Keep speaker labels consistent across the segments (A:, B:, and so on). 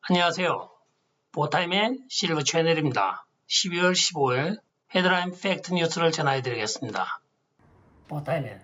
A: 안녕하세요. 보타임의 실버 채널입니다. 12월 15일 헤드라인 팩트 뉴스를 전해드리겠습니다. 보타임의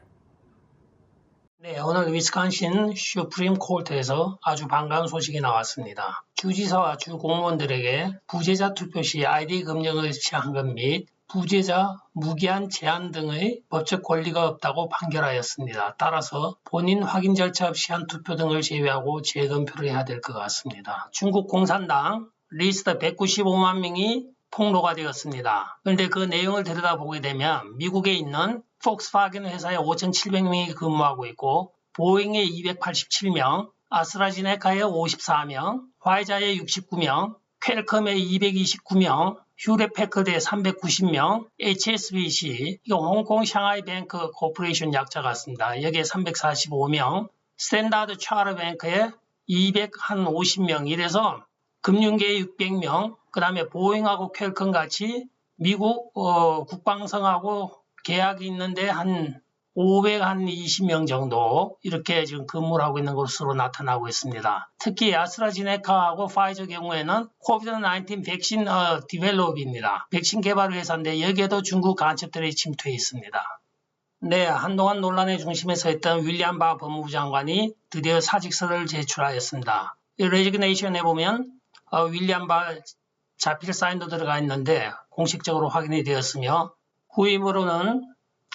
A: 네, 오늘 위스콘신 슈프림 코트에서 아주 반가운 소식이 나왔습니다. 주지사와 주 공무원들에게 부재자 투표 시 아이디 검증을 취한 것 및 부재자 무기한 제한 등의 법적 권리가 없다고 판결하였습니다. 따라서 본인 확인 절차 없이 한 투표 등을 제외하고 재검표를 해야 될 것 같습니다. 중국 공산당 리스트 195만 명이 폭로가 되었습니다. 그런데 그 내용을 들여다보게 되면 미국에 있는 폭스바겐 회사에 5,700명이 근무하고 있고 보잉에 287명, 아스트라제네카에 54명, 화이자에 69명, 퀄컴에 229명, 휴렛패커드에 390명, HSBC, 이거 홍콩 샹하이 뱅크 코퍼레이션 약자 같습니다. 여기에 345명, 스탠다드 차르 뱅크에 250명, 이래서 금융계에 600명, 그 다음에 보잉하고 퀄컴 같이 미국 국방성하고 계약이 있는데 한 520명 정도 이렇게 지금 근무를 하고 있는 것으로 나타나고 있습니다. 특히 아스트라제네카하고 파이저 경우에는 코비드-19 백신 디벨롭입니다. 백신 개발 회사인데 여기에도 중국 간첩들이 침투해 있습니다. 네, 한동안 논란의 중심에 서 있던 윌리엄 바 법무부 장관이 드디어 사직서를 제출하였습니다. 이 레지그네이션에 보면 윌리엄 바 자필 사인도 들어가 있는데 공식적으로 확인이 되었으며 후임으로는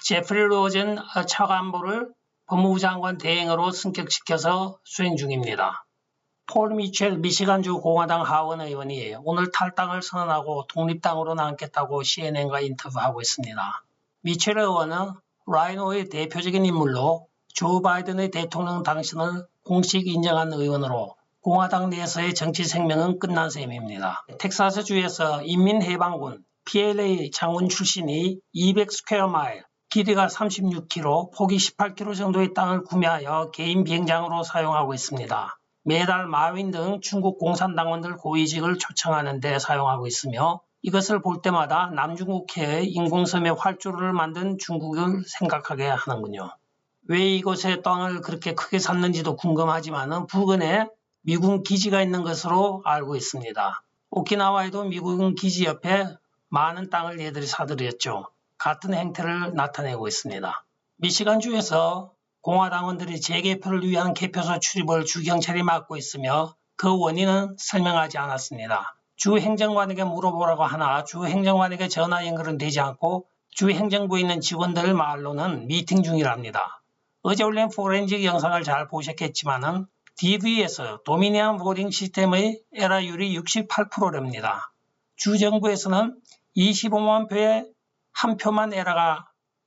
A: 제프리 로젠 차관보를 법무부 장관 대행으로 승격시켜서 수행 중입니다. 폴 미첼 미시간주 공화당 하원 의원이 오늘 탈당을 선언하고 독립당으로 남겠다고 CNN과 인터뷰하고 있습니다. 미첼 의원은 라이노의 대표적인 인물로 조 바이든의 대통령 당선을 공식 인정한 의원으로 공화당 내에서의 정치 생명은 끝난 셈입니다. 텍사스주에서 인민해방군 PLA 장군 출신이 200 스퀘어 마일, 길이가 36km, 폭이 18km 정도의 땅을 구매하여 개인 비행장으로 사용하고 있습니다. 매달 마윈 등 중국 공산당원들 고위직을 초청하는 데 사용하고 있으며 이것을 볼 때마다 남중국해의 인공섬에 활주로를 만든 중국을 생각하게 하는군요. 왜 이곳에 땅을 그렇게 크게 샀는지도 궁금하지만 부근에 미군 기지가 있는 것으로 알고 있습니다. 오키나와에도 미군 기지 옆에 많은 땅을 얘들이 사들였죠. 같은 행태를 나타내고 있습니다. 미시간주에서 공화당원들이 재개표를 위한 개표소 출입을 주경찰이 막고 있으며 그 원인은 설명하지 않았습니다. 주 행정관에게 물어보라고 하나 주 행정관에게 전화 연결은 되지 않고 주 행정부에 있는 직원들 말로는 미팅 중이랍니다. 어제 올린 포렌식 영상을 잘 보셨겠지만은 DV에서 도미니언 보팅 시스템의 에러율이 68%랍니다. 주정부에서는 25만 표에 한 표만 에러가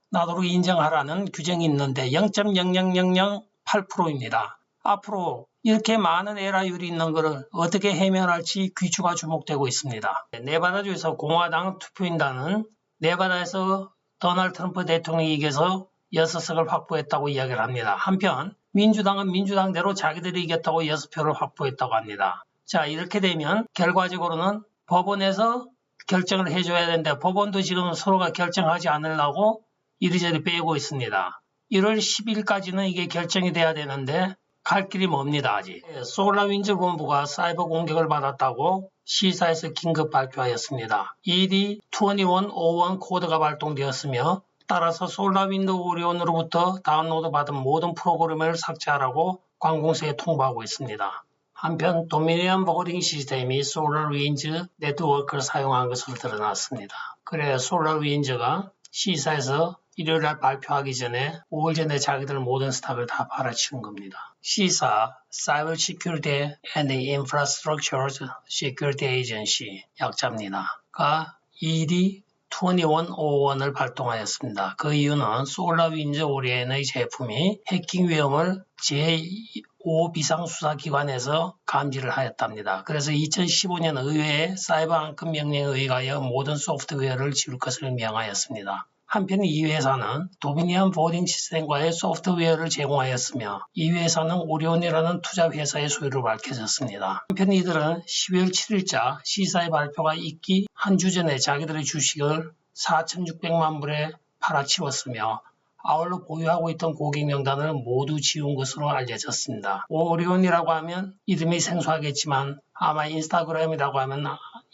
A: 나도록 인정하라는 규정이 있는데 0.00008%입니다. 앞으로 이렇게 많은 에러율이 있는 것을 어떻게 해명할지 귀추가 주목되고 있습니다. 네바다주에서 공화당 투표인단은 네바다에서 도널드 트럼프 대통령이 이겨서 6석을 확보했다고 이야기를 합니다. 한편 민주당은 민주당대로 자기들이 이겼다고 6표를 확보했다고 합니다. 자, 이렇게 되면 결과적으로는 법원에서 결정을 해줘야 되는데 법원도 지금 서로가 결정하지 않으려고 이리저리 빼고 있습니다. 1월 10일까지는 이게 결정이 돼야 되는데 갈 길이 멉니다. 아직. 솔라윈즈 본부가 사이버 공격을 받았다고 시사에서 긴급 발표하였습니다. ED2101 코드가 발동되었으며 따라서 솔라윈드 오리온으로부터 다운로드 받은 모든 프로그램을 삭제하라고 관공서에 통보하고 있습니다. 한편 도미니언 보팅 시스템이 솔라윈즈 네트워크를 사용한 것으로 드러났습니다. 그래 솔라윈즈가 시사에서 일요일날 발표하기 전에 5월 전에 자기들 모든 스탁을 다 팔아치운 겁니다. 시사 Cyber Security and Infrastructure Security Agency 약자입니다. 가 ED2101을 발동하였습니다. 그 이유는 솔라윈즈 오리엔의 제품이 해킹 위험을 제5 비상수사기관에서 감지를 하였답니다. 그래서 2015년 의회에 사이버 안건 명령에 의하여 모든 소프트웨어를 지울 것을 명하였습니다. 한편 이 회사는 도미니언 보팅 시스템과의 소프트웨어를 제공하였으며 이 회사는 오리온이라는 투자회사의 소유로 밝혀졌습니다. 한편 이들은 12월 7일자 시사의 발표가 있기 한 주 전에 자기들의 주식을 4,600만 불에 팔아치웠으며 아울러 보유하고 있던 고객 명단을 모두 지운 것으로 알려졌습니다. 오리온이라고 하면 이름이 생소하겠지만 아마 인스타그램이라고 하면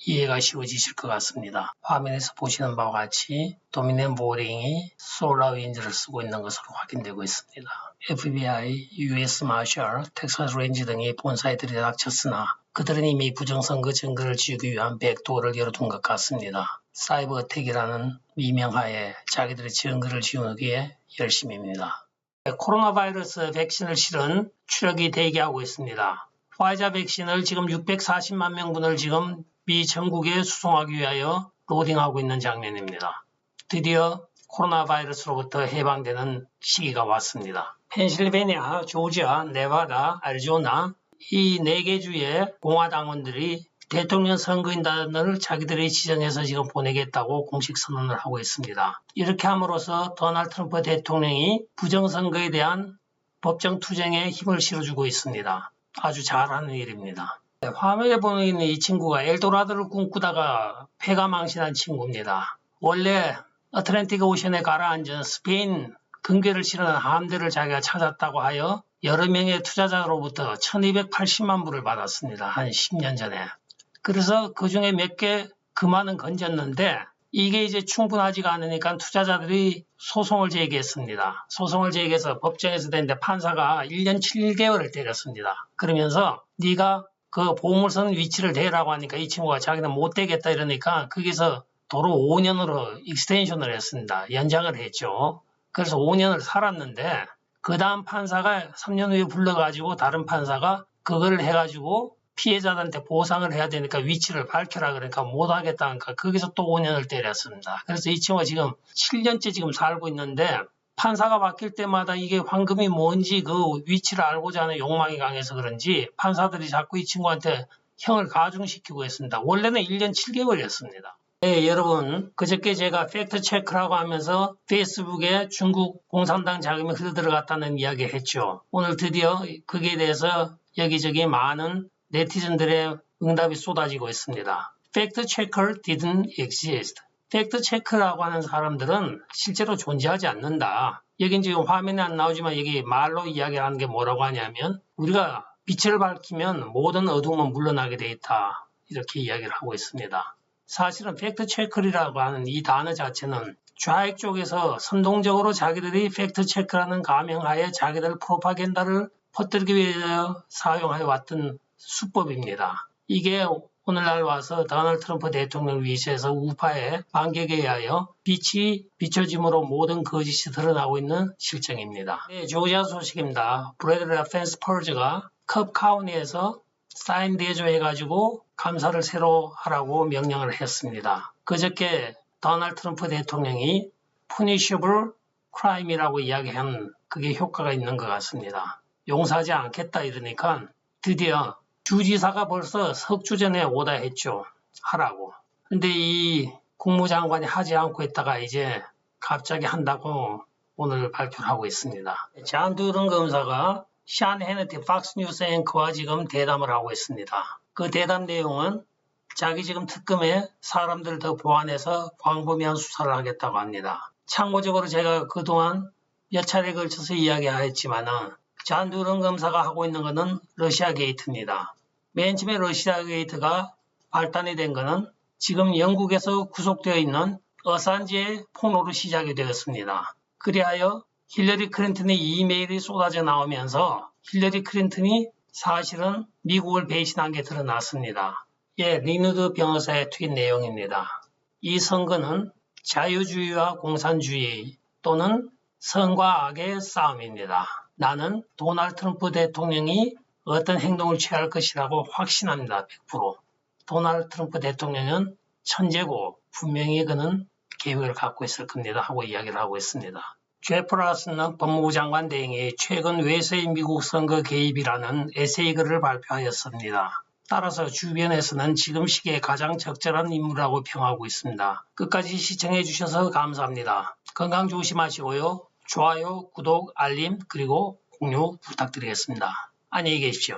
A: 이해가 쉬워지실 것 같습니다. 화면에서 보시는 바와 같이 도미넨 보링이 솔라윈즈를 쓰고 있는 것으로 확인되고 있습니다. FBI, US 마셜, 텍사스 레인지 등이 본사에 들이닥쳤으나 그들은 이미 부정선거 증거를 지우기 위한 백도어를 열어둔 것 같습니다. 사이버 어택이라는 미명하에 자기들의 증거를 지우기에 열심입니다. 코로나 바이러스 백신을 실은 추력이 대기하고 있습니다. 화이자 백신을 지금 640만 명분을 지금 미 전국에 수송하기 위하여 로딩하고 있는 장면입니다. 드디어 코로나 바이러스로부터 해방되는 시기가 왔습니다. 펜실베니아, 조지아, 네바다, 애리조나 이 4개 주의 공화당원들이 대통령 선거인단을 자기들이 지정해서 지금 보내겠다고 공식 선언을 하고 있습니다. 이렇게 함으로써 도널드 트럼프 대통령이 부정선거에 대한 법정 투쟁에 힘을 실어주고 있습니다. 아주 잘하는 일입니다. 화면에 보이는 이 친구가 엘도라도를 꿈꾸다가 패가 망신한 친구입니다. 원래 어틀랜틱 오션에 가라앉은 스페인 근괴를 실은 함대를 자기가 찾았다고 하여 여러 명의 투자자로부터 1280만 불을 받았습니다. 한 10년 전에. 그래서 그 중에 몇 개 그만은 건졌는데 이게 이제 충분하지가 않으니까 투자자들이 소송을 제기했습니다. 소송을 제기해서 법정에서 됐는데 판사가 1년 7개월을 때렸습니다. 그러면서 네가 그 보물선 위치를 대라고 하니까 이 친구가 자기는 못 대겠다 이러니까 거기서 도로 5년으로 익스텐션을 했습니다. 연장을 했죠. 그래서 5년을 살았는데 그 다음 판사가 3년 후에 불러가지고 다른 판사가 그걸 해가지고 피해자들한테 보상을 해야 되니까 위치를 밝혀라 그러니까 못하겠다 하니까 거기서 또 5년을 때렸습니다. 그래서 이 친구가 지금 7년째 지금 살고 있는데 판사가 바뀔 때마다 이게 황금이 뭔지 그 위치를 알고자 하는 욕망이 강해서 그런지 판사들이 자꾸 이 친구한테 형을 가중시키고 있습니다. 원래는 1년 7개월이었습니다. 네, 여러분 그저께 제가 팩트체크라고 하면서 페이스북에 중국 공산당 자금이 흘러들어갔다는 이야기 했죠. 오늘 드디어 거기에 대해서 여기저기 많은 네티즌들의 응답이 쏟아지고 있습니다. 팩트체커 didn't exist. 팩트체크라고 하는 사람들은 실제로 존재하지 않는다. 여긴 지금 화면에 안 나오지만 여기 말로 이야기하는 게 뭐라고 하냐면 우리가 빛을 밝히면 모든 어둠은 물러나게 돼 있다. 이렇게 이야기를 하고 있습니다. 사실은 팩트체크라고 하는 이 단어 자체는 좌익 쪽에서 선동적으로 자기들이 팩트체크라는 가명하에 자기들 프로파간다를 퍼뜨리기 위해서 사용해 왔던 수법입니다. 이게 오늘날 와서 도널드 트럼프 대통령을 위시해서 우파의 반격에 의하여 빛이 비춰짐으로 모든 거짓이 드러나고 있는 실정입니다. 네, 조지아 소식입니다. 브래드 라펜스 펄즈가 컵 카운티에서 사인 대조해가지고 감사를 새로 하라고 명령을 했습니다. 그저께 도널드 트럼프 대통령이 punishable crime이라고 이야기한 그게 효과가 있는 것 같습니다. 용서하지 않겠다 이러니까 드디어 주지사가 벌써 석 주 전에 오다 했죠. 하라고. 근데 이 국무장관이 하지 않고 있다가 이제 갑자기 한다고 오늘 발표를 하고 있습니다. 잔 두런 검사가 샨 해너티 팍스뉴스 앵커와 지금 대담을 하고 있습니다. 그 대담 내용은 자기 지금 특검에 사람들을 더 보완해서 광범위한 수사를 하겠다고 합니다. 참고적으로 제가 그동안 몇 차례 걸쳐서 이야기하였지만은 잔 두런 검사가 하고 있는 것은 러시아 게이트입니다. 맨 처음에 러시아 게이트가 발단이 된 것은 지금 영국에서 구속되어 있는 어산지의 포노로 시작이 되었습니다. 그리하여 힐러리 클린턴의 이메일이 쏟아져 나오면서 힐러리 클린턴이 사실은 미국을 배신한 게 드러났습니다. 예, 리누드 변호사의 트윗 내용입니다. 이 선거는 자유주의와 공산주의 또는 선과 악의 싸움입니다. 나는 도널드 트럼프 대통령이 어떤 행동을 취할 것이라고 확신합니다. 100%. 도널드 트럼프 대통령은 천재고 분명히 그는 계획을 갖고 있을 겁니다. 하고 이야기를 하고 있습니다. 제프라스는 법무부 장관 대행이 최근 외세의 미국 선거 개입이라는 에세이글을 발표하였습니다. 따라서 주변에서는 지금 시기에 가장 적절한 인물이라고 평하고 있습니다. 끝까지 시청해 주셔서 감사합니다. 건강 조심하시고요. 좋아요, 구독, 알림 그리고 공유 부탁드리겠습니다. 안녕히 계십시오.